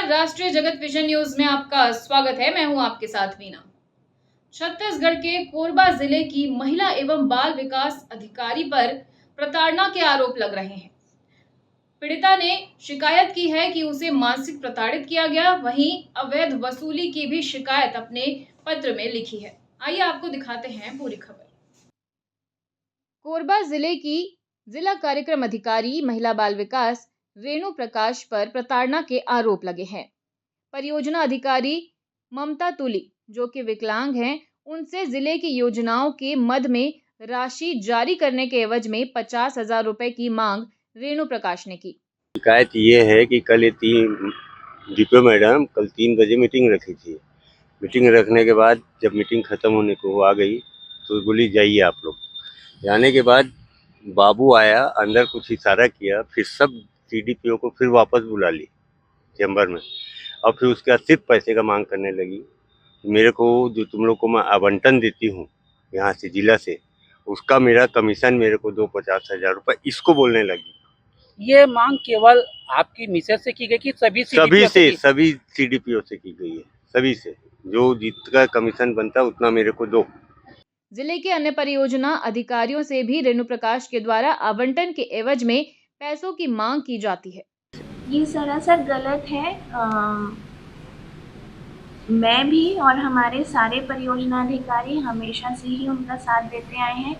नमस्कार, राष्ट्रीय जगत विजन न्यूज में आपका स्वागत है। मैं हूं आपके साथ मीना। छत्तीसगढ़ के कोरबा जिले की महिला एवं बाल विकास अधिकारी पर प्रताड़ना के आरोप लग रहे हैं। पीड़िता ने शिकायत की है कि उसे मानसिक प्रताड़ित किया गया, वहीं अवैध वसूली की भी शिकायत अपने पत्र में लिखी है। आइए आपको दिखाते हैं पूरी खबर। कोरबा जिले की जिला कार्यक्रम अधिकारी महिला बाल विकास रेणु प्रकाश पर प्रताड़ना के आरोप लगे हैं। परियोजना अधिकारी ममता तुली, जो कि विकलांग हैं, उनसे जिले की योजनाओं के मद में राशि जारी करने के एवज में 50,000 रुपए की मांग रेणु प्रकाश ने की। शिकायत ये है कि कल ये डीपीओ मैडम कल 3 बजे मीटिंग रखी थी। मीटिंग रखने के बाद जब मीटिंग खत्म होने को आ गई तो बोली जाइए आप लोग। जाने के बाद बाबू आया, अंदर कुछ इशारा किया, फिर सब सीडीपीओ को फिर वापस बुला ली चैम्बर में, और फिर उसके बाद सिर्फ पैसे का मांग करने लगी। मेरे को जो तुम लोग को मैं आवंटन देती हूँ यहाँ से जिला से, उसका मेरा कमीशन मेरे को दो 50,000 रुपये, इसको बोलने लगी। ये मांग केवल आपकी मिसेज से की गई कि सभी सीडीपीओ से की गई है, सभी से। जो जितना कमीशन बनता है उतना मेरे को दो। जिले के अन्य परियोजना अधिकारियों से भी रेणु प्रकाश के द्वारा आवंटन के एवज में पैसों की मांग की जाती है। ये सरासर गलत है। मैं भी और हमारे सारे परियोजना अधिकारी हमेशा से ही उनका साथ देते आए हैं।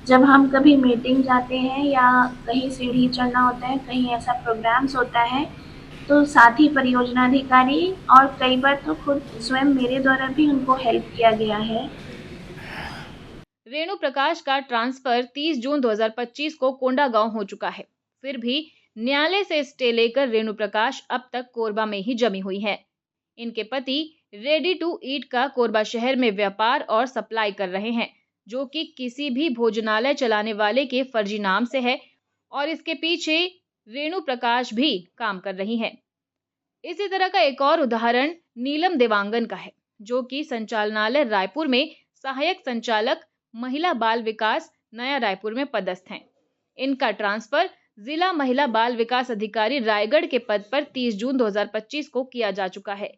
जब हम कभी मीटिंग जाते हैं या कहीं सीढ़ी चढ़ना होता है, कहीं ऐसा प्रोग्राम्स होता है, तो साथ ही परियोजना अधिकारी और कई बार तो खुद स्वयं मेरे द्वारा भी उनको हेल्प किया गया है। रेणु प्रकाश का ट्रांसफर 30 जून 2025 को कोंडागांव हो चुका है। फिर भी न्यायालय से स्टे लेकर रेणु प्रकाश अब तक कोरबा में ही जमी हुई है। इनके पति रेडी टू ईट का कोरबा शहर में व्यापार और सप्लाई कर रहे हैं, जो कि किसी भी भोजनालय चलाने वाले के फर्जी नाम से है, और इसके पीछे रेणु प्रकाश भी काम कर रही हैं। इसी तरह का एक और उदाहरण नीलम देवांगन का है, जो कि संचालनालय रायपुर में सहायक संचालक महिला बाल विकास नया रायपुर में पदस्थ हैं। इनका ट्रांसफर जिला महिला बाल विकास अधिकारी रायगढ़ के पद पर 30 जून 2025 को किया जा चुका है।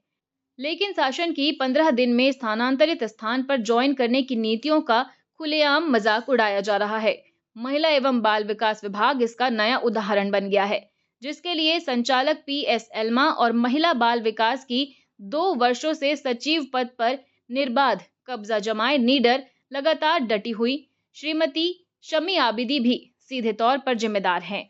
लेकिन शासन की 15 दिन में स्थानांतरित स्थान पर ज्वाइन करने की नीतियों का खुलेआम मजाक उड़ाया जा रहा है। महिला एवं बाल विकास विभाग इसका नया उदाहरण बन गया है, जिसके लिए संचालक PS एल्मा और महिला बाल विकास की 2 वर्षों से सचिव पद पर निर्बाध कब्जा जमाए नीडर लगातार डटी हुई श्रीमती शमी आबिदी भी सीधे तौर पर जिम्मेदार हैं।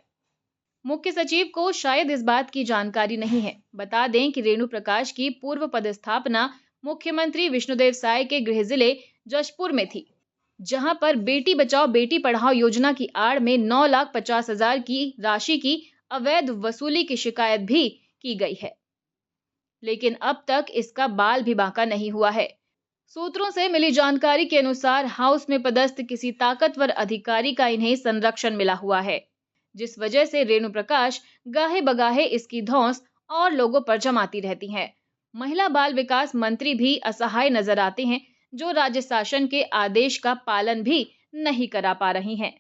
मुख्य सचिव को शायद इस बात की जानकारी नहीं है। बता दें कि रेणु प्रकाश की पूर्व पदस्थापना मुख्यमंत्री विष्णुदेव साय के गृह जिले जशपुर में थी, जहां पर बेटी बचाओ बेटी पढ़ाओ योजना की आड़ में 9,50,000 की राशि की अवैध वसूली की शिकायत भी की गई है। लेकिन अब तक इसका बाल भी बांका नहीं हुआ है। सूत्रों से मिली जानकारी के अनुसार हाउस में पदस्थ किसी ताकतवर अधिकारी का इन्हें संरक्षण मिला हुआ है, जिस वजह से रेणु प्रकाश गाहे बगाहे इसकी धौंस और लोगों पर जमाती रहती हैं। महिला बाल विकास मंत्री भी असहाय नजर आते हैं, जो राज्य शासन के आदेश का पालन भी नहीं करा पा रही हैं।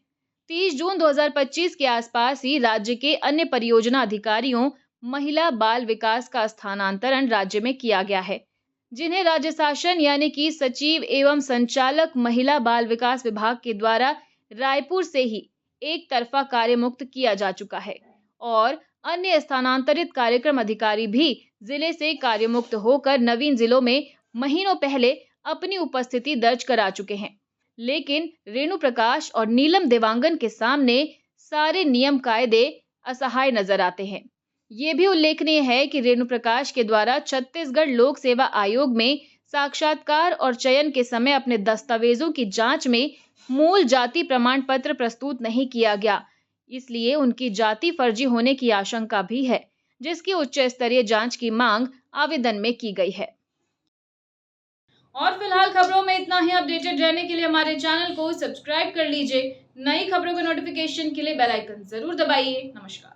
30 जून 2025 के आसपास ही राज्य के अन्य परियोजना अधिकारियों महिला बाल विकास का स्थानांतरण राज्य में किया गया है, जिन्हें राज्य शासन यानी कि सचिव एवं संचालक महिला बाल विकास विभाग के द्वारा रायपुर से ही एक तरफा कार्य मुक्त किया जा चुका है, और अन्य स्थानांतरित कार्यक्रम अधिकारी भी जिले से कार्य मुक्त होकर नवीन जिलों में महीनों पहले अपनी उपस्थिति दर्ज करा चुके हैं। लेकिन रेणु प्रकाश और नीलम देवांगन के सामने सारे नियम कायदे असहाय नजर आते हैं। ये भी उल्लेखनीय है कि रेणु प्रकाश के द्वारा छत्तीसगढ़ लोक सेवा आयोग में साक्षात्कार और चयन के समय अपने दस्तावेजों की जांच में मूल जाति प्रमाण पत्र प्रस्तुत नहीं किया गया, इसलिए उनकी जाति फर्जी होने की आशंका भी है, जिसकी उच्च स्तरीय जांच की मांग आवेदन में की गई है। और फिलहाल खबरों में इतना ही। अपडेटेड रहने के लिए हमारे चैनल को सब्सक्राइब कर लीजिए। नई खबरों के नोटिफिकेशन के लिए बेल आइकन जरूर दबाइए। नमस्कार।